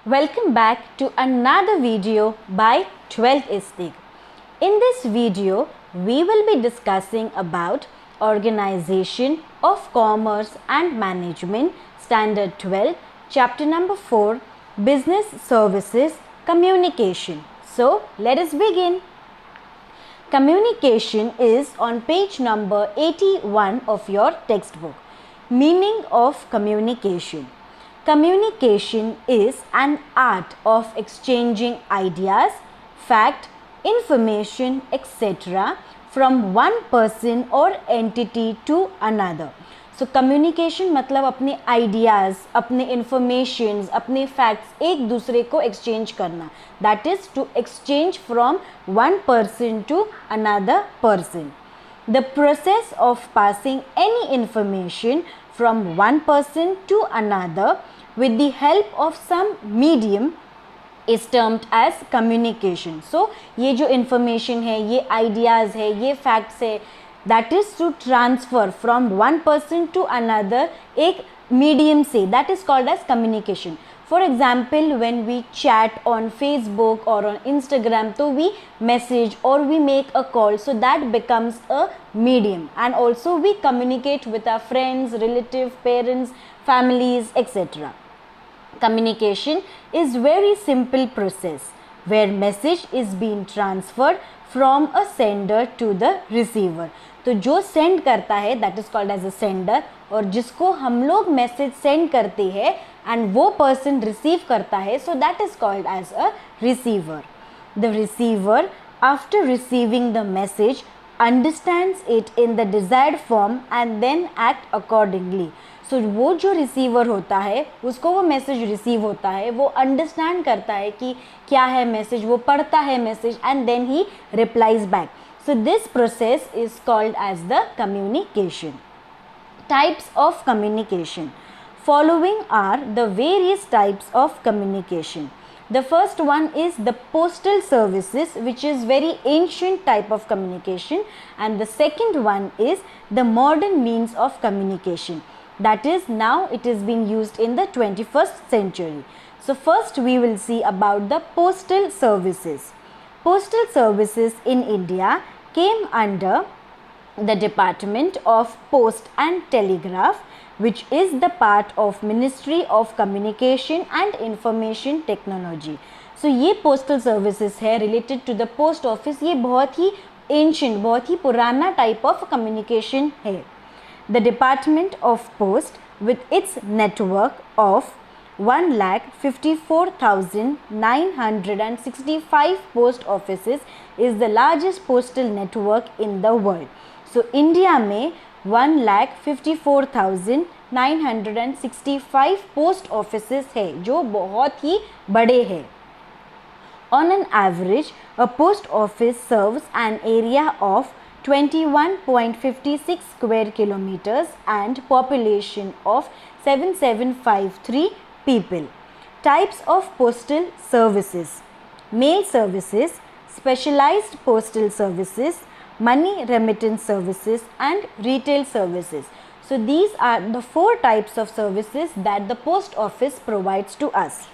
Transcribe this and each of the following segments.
Welcome back to another video by 12th Istig. In this video, we will be discussing about Organization of Commerce and Management, Standard 12, Chapter number 4, Business Services, Communication. So, let us begin. Communication is on page number 81 of your textbook. Meaning of communication. Communication is an art of exchanging ideas, fact, information, etc. from one person or entity to another. So communication मतलब अपने ideas, अपने informations, अपने facts एक दूसरे को exchange करना. That is to exchange from one person to another person. The process of passing any information from one person to another with the help of some medium is termed as communication. So ये जो information है, ये ideas है, ये facts है, that is to transfer from one person to another एक medium से, that is called as communication. For example, when we chat on Facebook or on Instagram, so we message or we make a call, so that becomes a medium. And also we communicate with our friends, relatives, parents, families, etc. Communication is very simple process where message is being transferred from a sender to the receiver. तो जो send करता है that is called as a sender, और जिसको हम लोग message send करते हैं एंड वो पर्सन रिसीव करता है, so that is called as a receiver. The receiver after receiving the message understands it in the desired form and then act accordingly. So वो जो रिसीवर होता है उसको वो मैसेज रिसीव होता है, वो अंडरस्टैंड करता है कि क्या है मैसेज, वो पढ़ता है message and then he replies back. So this process is called as the communication. Types of communication. Following are the various types of communication. The first one is the postal services, which is very ancient type of communication, and the second one is the modern means of communication. That is, now it is being used in the 21st century. So first we will see about the postal services. Postal services in India came under the Department of Post and Telegraph, which is the part of Ministry of Communication and Information Technology. So ये postal services है related to the post office. ये बहुत ही ancient, बहुत ही पुराना type of communication है. The Department of Post with its network of 1,54,965 post offices is the largest postal network in the world. So India में 1,54,965 post offices है जो बहुत ही बड़े हैं. On an average, a post office serves an area of 21.56 square kilometers and population of 7753 people. Types of postal services. Mail services, specialized postal services, money remittance services and retail services. So these are the four types of services that the post office provides to us.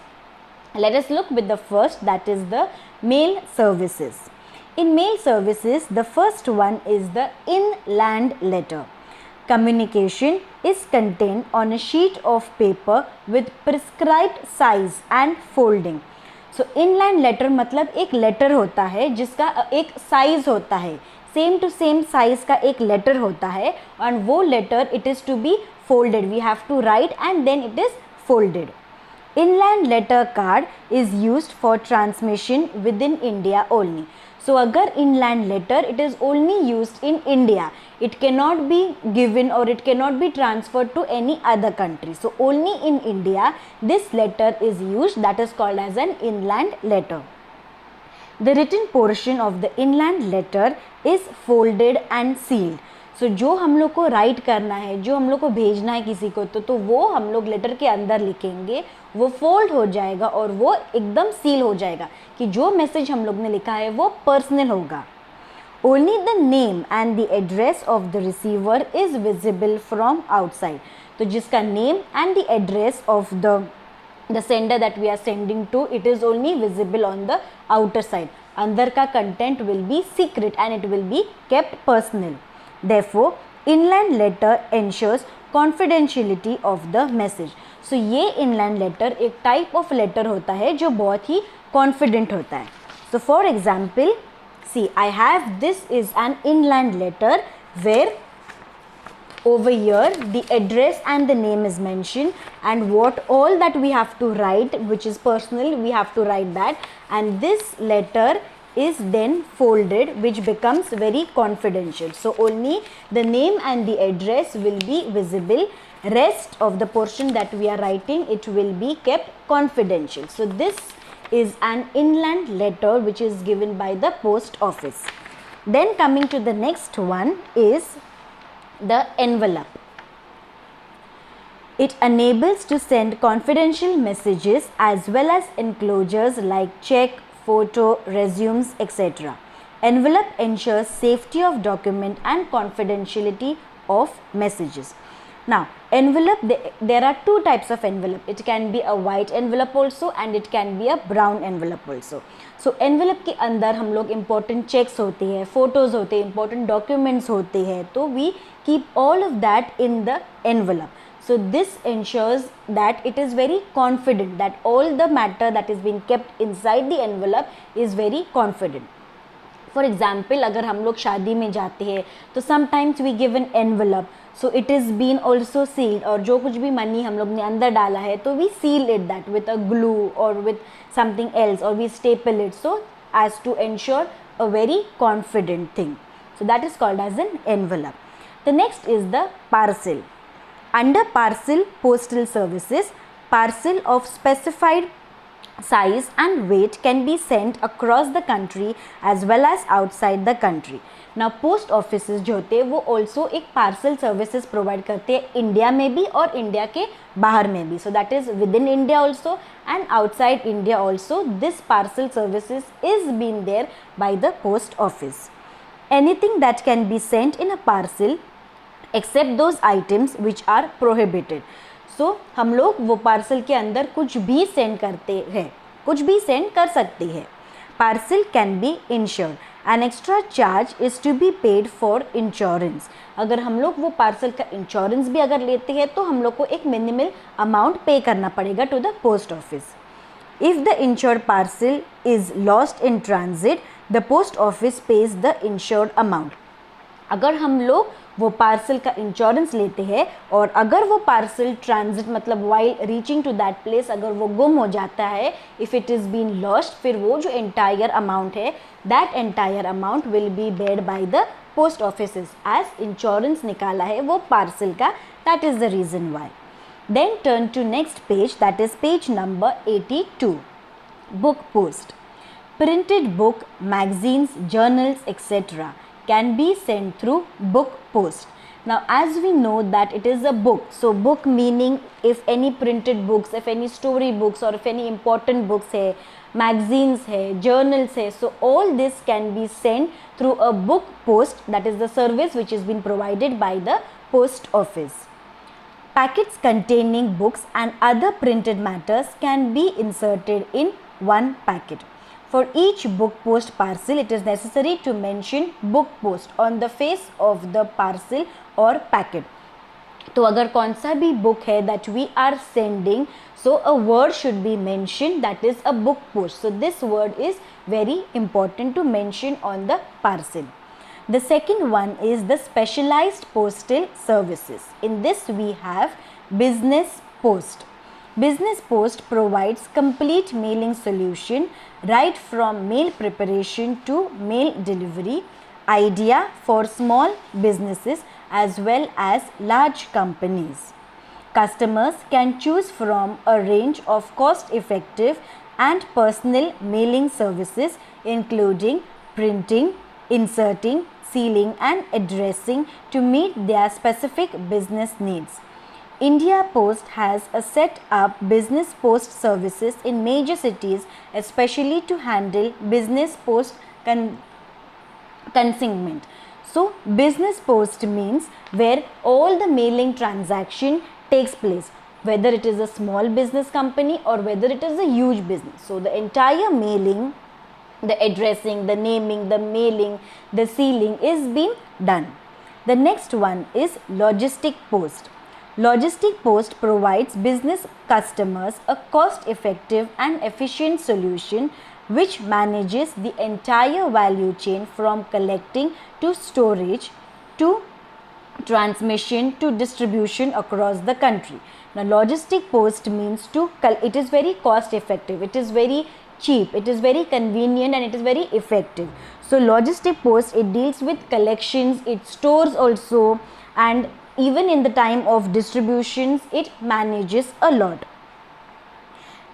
Let us look with the first, that is the mail services. In mail services, the first one is the inland letter. Communication is contained on a sheet of paper with prescribed size and folding. So inland letter मतलब एक letter होता है जिसका एक size होता है, same to same size का एक letter होता है, और वो letter it is to be folded. We have to write and then it is folded. Inland letter card is used for transmission within India only. So अगर inland letter it is only used in India. It cannot be given or it cannot be transferred to any other country. So only in India this letter is used, that is called as an inland letter. The written portion of the inland letter is folded and sealed. So जो हम लोग को right करना है, जो हम लोग को भेजना है किसी को, तो वो हम लोग लेटर के अंदर लिखेंगे, वो फोल्ड हो जाएगा और वो एकदम सील हो जाएगा कि जो मैसेज हम लोग ने लिखा है वो पर्सनल होगा. Only the name and the address of the receiver is visible from outside. तो जिसका name and the address of the the sender that we are sending to, it is only visible on the outer side. अंदर का content will be secret and it will be kept personal. Therefore, inland letter ensures confidentiality of the message. So ये inland letter एक type of letter होता है जो बहुत ही confident होता है. So for example, see, I have, this is an inland letter where over here the address and the name is mentioned, and what all that we have to write, which is personal, we have to write that, and this letter is then folded, which becomes very confidential. So only the name and the address will be visible. Rest of the portion that we are writing, it will be kept confidential. So this is an inland letter which is given by the post office. Then coming to the next one is the envelope. It enables to send confidential messages as well as enclosures like check, photo, resumes, etc. Envelope ensures safety of document and confidentiality of messages. Now, envelope, there are two types of envelope. It can be a white envelope also and it can be a brown envelope also. So, envelope के अंदर हम लोग important checks होते हैं, photos होते हैं, important documents होते हैं, तो we keep all of that in the envelope. So, this ensures that it is very confident, that all the matter that is being kept inside the envelope is very confident. For example, अगर हम लोग शादी में जाते हैं तो sometimes we give an envelope, so it is been also sealed, और जो कुछ भी money हम लोग ने अंदर डाला है तो we seal it that with a glue or with something else, or we staple it so as to ensure a very confident thing. So that is called as an envelope. The next is the parcel. Under parcel postal services, parcel of specified size and weight can be sent across the country as well as outside the country. Now post offices जो होते हैं वो also एक parcel services provide करते हैं India में भी और इंडिया के बाहर में भी. So that is within India also and outside India also, this parcel services is being there by the post office. Anything that can be sent in a parcel except those items which are prohibited. So हम लोग वो parcel के अंदर कुछ भी send करते हैं, कुछ भी सेंड कर सकते हैं. Parcel can be insured. An extra charge is to be paid for insurance. अगर हम लोग वो पार्सल का इंश्योरेंस भी अगर लेते हैं तो हम लोग को एक मिनिमल अमाउंट पे करना पड़ेगा to the post office. If the insured parcel is lost in transit, the post office pays the insured amount. अगर हम लोग वो पार्सल का इंश्योरेंस लेते हैं और अगर वो पार्सल ट्रांजिट मतलब while reaching to that place अगर वो गुम हो जाता है, if it is been lost, फिर वो जो एंटायर अमाउंट है that entire amount will be paid by the post offices as insurance निकाला है वो पार्सल का. That is the reason why. Then turn to next page, that is page number 82. Book post. Printed book, magazines, journals, etc. can be sent through book post. Now as we know that it is a book, so book meaning if any printed books, if any story books or if any important books hai, magazines hai, journals hai, so all this can be sent through a book post, that is the service which is been provided by the post office. Packets containing books and other printed matters can be inserted in one packet. For each book post parcel, it is necessary to mention book post on the face of the parcel or packet. तो अगर कौन सा भी book है that we are sending, so a word should be mentioned, that is a book post. So this word is very important to mention on the parcel. The second one is the specialized postal services. In this we have business post. Business post provides complete mailing solution right from mail preparation to mail delivery, idea for small businesses as well as large companies. Customers can choose from a range of cost-effective and personal mailing services including printing, inserting, sealing and addressing to meet their specific business needs. India Post has set up business post services in major cities, especially to handle business post consignment. So, business post means where all the mailing transaction takes place. whether it is a small business company or whether it is a huge business. So the entire mailing, the addressing, the naming, the mailing, the sealing is being done. The next one is logistic post. Logistic post provides business customers a cost-effective and efficient solution which manages the entire value chain from collecting to storage to transmission to distribution across the country. Now logistic post means it is very cost effective, it is very cheap, it is very convenient, and it is very effective. So logistic post, it deals with collections, it stores also, and even in the time of distributions it manages a lot.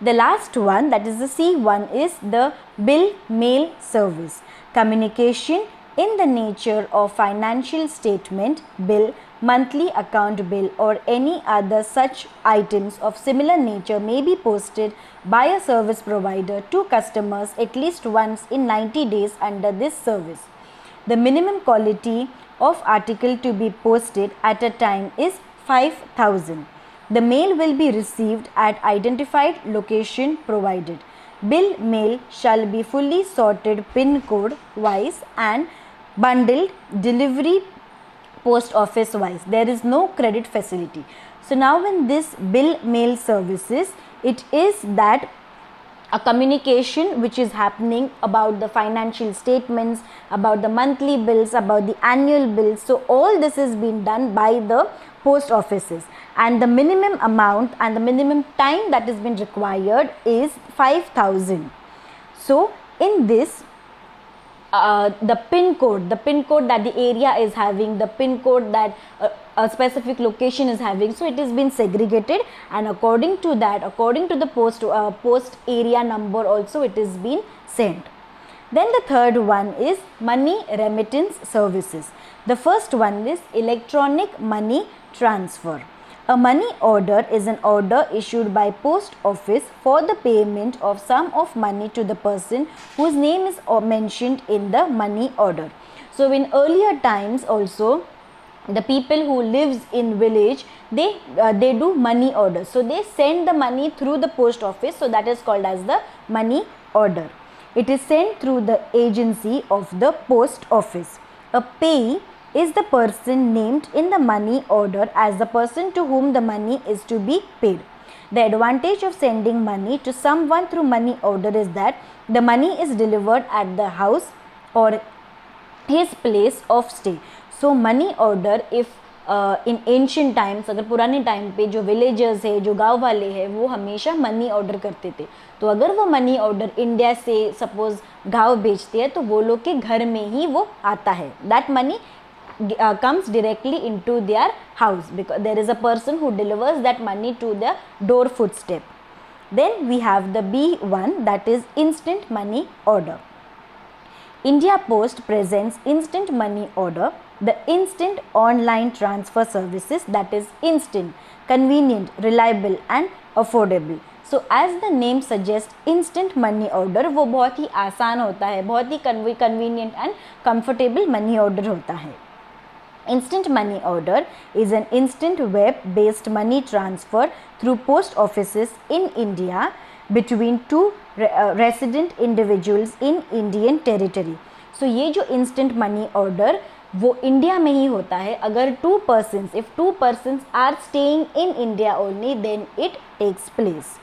The last one, that is the C1, is the bill mail service. Communication in the nature of financial statement, bill, monthly account bill, or any other such items of similar nature may be posted by a service provider to customers at least once in 90 days under this service. The minimum quality of article to be posted at a time is 5,000. The mail will be received at identified location provided. Bill mail shall be fully sorted PIN code wise and bundled delivery post office wise. There is no credit facility. So now in this bill mail services, it is that a communication which is happening about the financial statements, about the monthly bills, about the annual bills. So all this is being done by the post offices, and the minimum amount and the minimum time that is been required is 5,000. So in this the pin code that the area is having, the pin code that a specific location is having, so it is been segregated, and according to that, according to the post area number also, it is being sent. Then the third one is money remittance services. The first one is electronic money transfer. A money order is an order issued by post office for the payment of sum of money to the person whose name is mentioned in the money order. So in earlier times also, the people who lives in village, they do money order. So they send the money through the post office, so that is called as the money order. It is sent through the agency of the post office. A payee is the person named in the money order as the person to whom the money is to be paid. The advantage of sending money to someone through money order is that the money is delivered at the house or his place of stay. So money order, if in ancient times, अगर पुराने time पे जो villagers है, जो गांव वाले हैं, वो हमेशा मनी ऑर्डर करते थे. तो अगर वो मनी ऑर्डर इंडिया से सपोज गांव भेजते हैं, तो वो लोग के घर में ही वो आता है. That money comes directly into their house because there is a person who delivers that money to the door footstep. Then we have the B1, that is instant money order. India Post presents instant money order, the instant online transfer services, that is instant, convenient, reliable and affordable. So as the name suggests, instant money order वो बहुत ही आसान होता है, बहुत ही convenient and comfortable money order होता है. Instant money order is an instant web-based money transfer through post offices in India between two resident individuals in Indian territory. So ये जो instant money order वो इंडिया में ही होता है. अगर if two persons are staying in India only, then it takes place.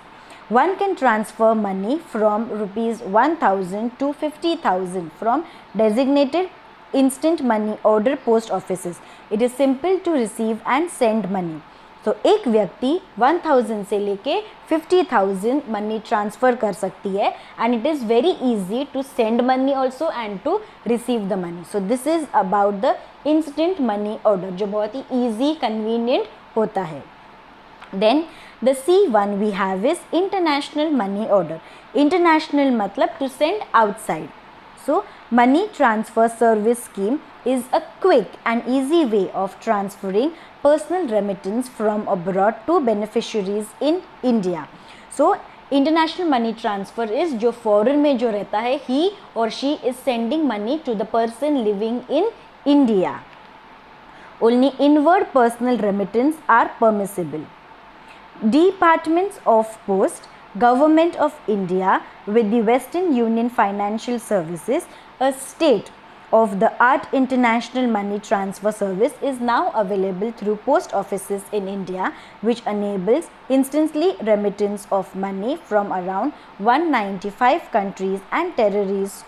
One can transfer money from ₹1,000 to 50,000 from designated instant money order post offices. It is simple to receive and send money. So एक व्यक्ति 1,000 से लेके 50,000 money transfer कर सकती है, and it is very easy to send money also and to receive the money. So this is about the instant money order जो बहुत ही easy, convenient होता है. Then the C1 we have is international money order. International मतलब to send outside. So money transfer service scheme is a quick and easy way of transferring personal remittance from abroad to beneficiaries in India. So international money transfer is जो foreign में जो रहता है, he or she is sending money to the person living in India. Only inward personal remittance are permissible. Departments of Post, Government of India with the Western Union Financial Services, a state of the art international money transfer service, is now available through post offices in India, which enables instantly remittance of money from around 195 countries and territories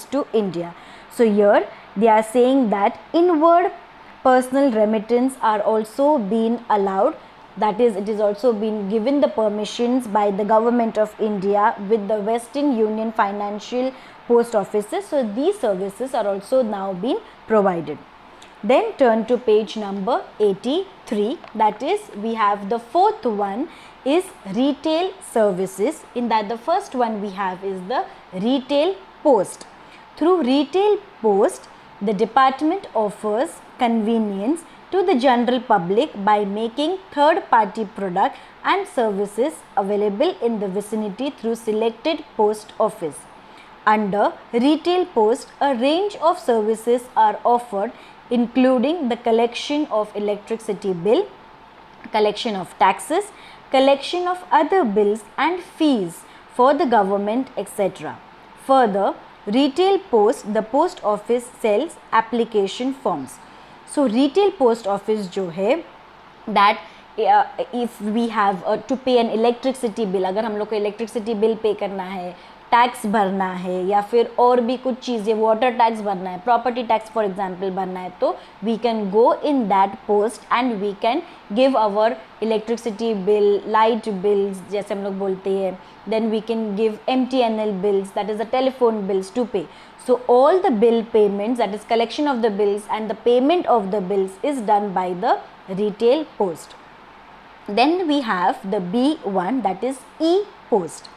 to India. So here they are saying that inward personal remittance are also being allowed, that is, it is also been given the permissions by the government of India with the Western Union Financial Post Offices. So these services are also now being provided. Then turn to page number 83, that is, we have the fourth one is retail services. In that, the first one we have is the retail post. Through retail post, the department offers convenience to the general public by making third-party product and services available in the vicinity through selected post office. Under retail post, a range of services are offered, including the collection of electricity bill, collection of taxes, collection of other bills and fees for the government, etc. Further, retail post, the post office sells application forms. So retail post office जो है, that if we have to pay an electricity bill, अगर हम लोग को electricity bill पे करना है, tax भरना है, या फिर और भी कुछ चीज़ें, वाटर टैक्स भरना है, प्रॉपर्टी टैक्स फॉर एग्जांपल भरना है, तो we can go in that post and we can give our electricity bill, light bills जैसे हम लोग बोलते हैं, then we can give MTNL bills, that is the telephone bills to pay. So all the bill payments, that is collection of the bills and the payment of the bills, is done by the retail post. Then we have the B1, that is e-post.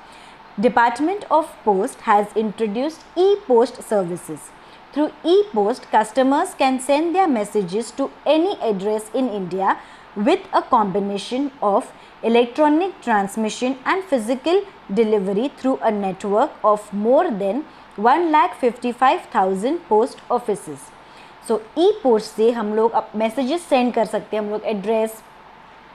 Department of Post has introduced e-post services. Through e-post, customers can send their messages to any address in India with a combination of electronic transmission and physical delivery through a network of more than 1,55,000 post offices. So e-post से हम लोग messages send कर सकते हैं, हम लोग address,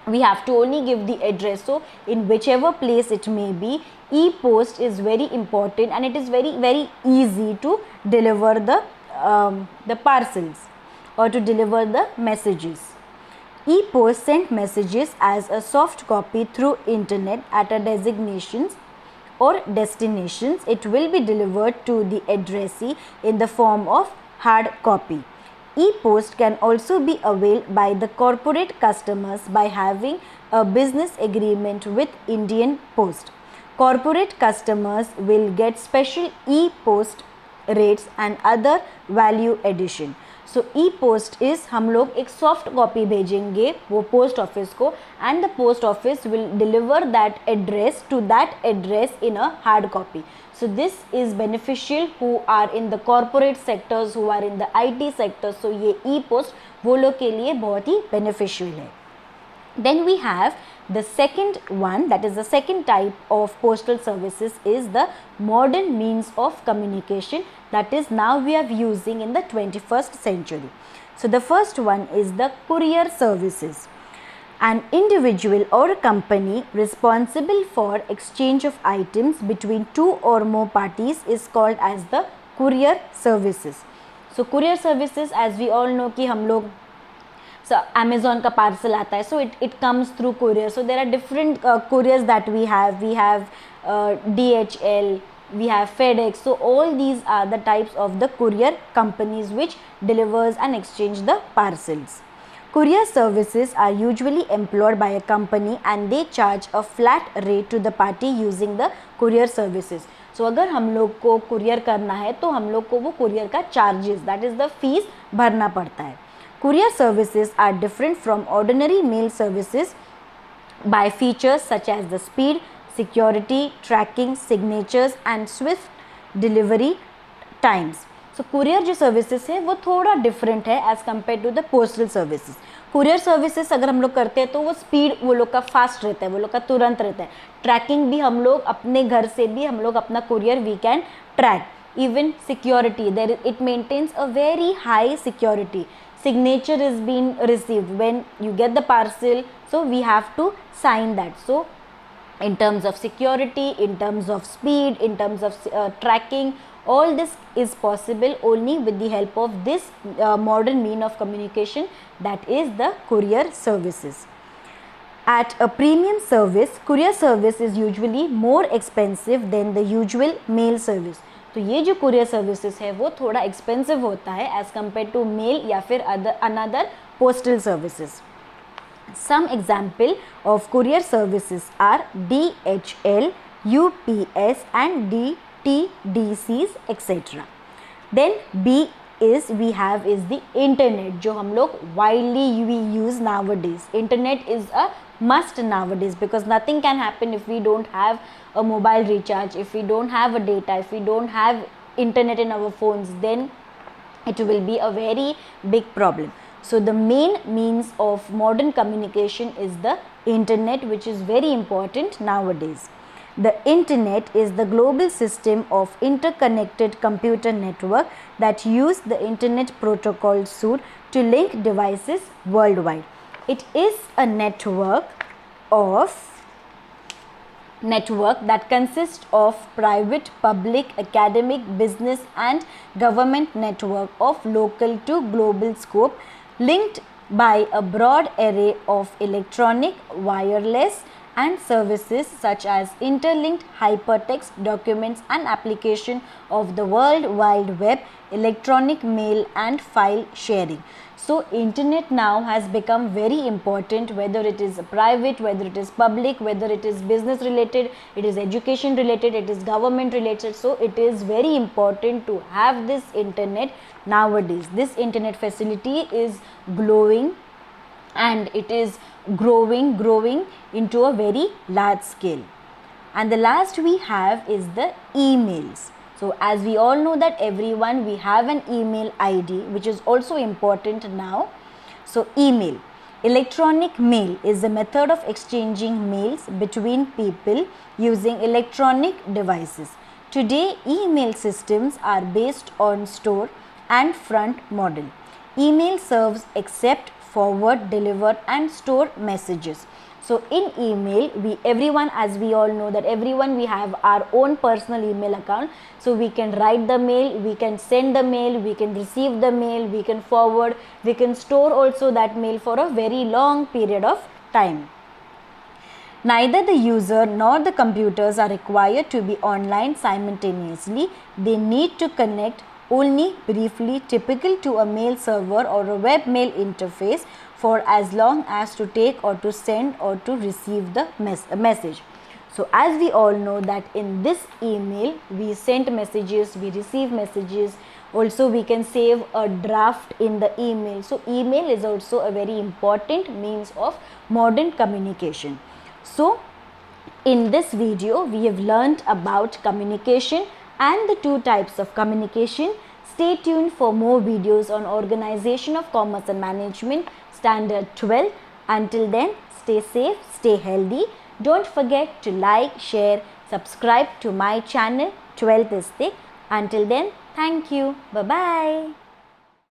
we have to only give the address. So in whichever place it may be, e-post is very important and it is very easy to deliver the parcels or to deliver the messages. E-post sent messages as a soft copy through internet at a designations or destinations. It will be delivered to the addressee in the form of hard copy. E-post can also be availed by the corporate customers by having a business agreement with Indian Post. Corporate customers will get special e-post rates and other value addition. So e-post is हम लोग एक soft copy भेजेंगे वो post office को, and the post office will deliver that address to that address in a hard copy. So this is beneficial who are in the corporate sectors, who are in the IT sectors. So ये e-post वो लोग के लिए बहुत ही beneficial है. Then we have the second one, that is the second type of postal services, is the modern means of communication, that is now we are using in the 21st century. So the first one is the courier services. An individual or a company responsible for exchange of items between two or more parties is called as the courier services. So courier services, as we all know कि हम लोग Amazon का parcel आता है, so it comes through courier. So there are different couriers that we have. We have DHL, we have FedEx. So all these are the types of the courier companies which delivers and exchange the parcels. Courier services are usually employed by a company and they charge a flat rate to the party using the courier services. So अगर हम लोग को courier करना है तो हम लोग को वो courier का charges, that is the fees, भरना पड़ता है. Courier services are different from ordinary mail services by features such as the speed, security, tracking, signatures and swift delivery times. So courier जो services है वो थोड़ा different है as compared to the postal services. Courier services अगर हम लोग करते हैं तो वो speed वो लोग का fast रहता है, वो लोग का तुरंत रहता है. Tracking भी हम लोग अपने घर से भी हम लोग अपना courier we can track. Even security, there it maintains a very high security. Signature is being received when you get the parcel, So we have to sign that. So in terms of security, in terms of speed, in terms of tracking, all this is possible only with the help of this modern mean of communication, that is the courier services. At a premium service, courier service is usually more expensive than the usual mail service. तो ये जो courier services है वो थोड़ा expensive होता है as compared to mail या फिर another postal services. Some example of courier services are DHL, UPS and DTDCs etc. Then B is the internet, जो हम लोग widely we use nowadays. Internet is a must nowadays because nothing can happen if we don't have a mobile recharge, if we don't have a data, if we don't have internet in our phones, then it will be a very big problem. So the main means of modern communication is the internet, which is very important nowadays. The internet is the global system of interconnected computer network that use the internet protocol suite to link devices worldwide. It is a network that consists of private, public, academic, business and government network of local to global scope, linked by a broad array of electronic, wireless and services such as interlinked hypertext documents and application of the World Wide Web, electronic mail and file sharing. So internet now has become very important, whether it is private, whether it is public, whether it is business related, it is education related, it is government related. So it is very important to have this internet nowadays. This internet facility is glowing and it is growing into a very large scale. And the last we have is the emails. So as we all know that everyone, we have an email ID, which is also important now. So email, electronic mail is a method of exchanging mails between people using electronic devices. Today email systems are based on store and front model. Email serves accept, forward, deliver and store messages. So in email, everyone, as we all know that everyone, we have our own personal email account. So we can write the mail, we can send the mail, we can receive the mail, we can forward, we can store also that mail for a very long period of time. Neither the user nor the computers are required to be online simultaneously. They need to connect only briefly, typical to a mail server or a web mail interface, for as long as to take or to send or to receive the message. So as we all know that in this email we send messages, we receive messages, also we can save a draft in the email. So email is also a very important means of modern communication. So in this video we have learnt about communication and the two types of communication. Stay tuned for more videos on Organization of Commerce and Management Standard 12. Until then, stay safe, stay healthy. Don't forget to like, share, subscribe to my channel 12th Istik. Until then, thank you. Bye-bye.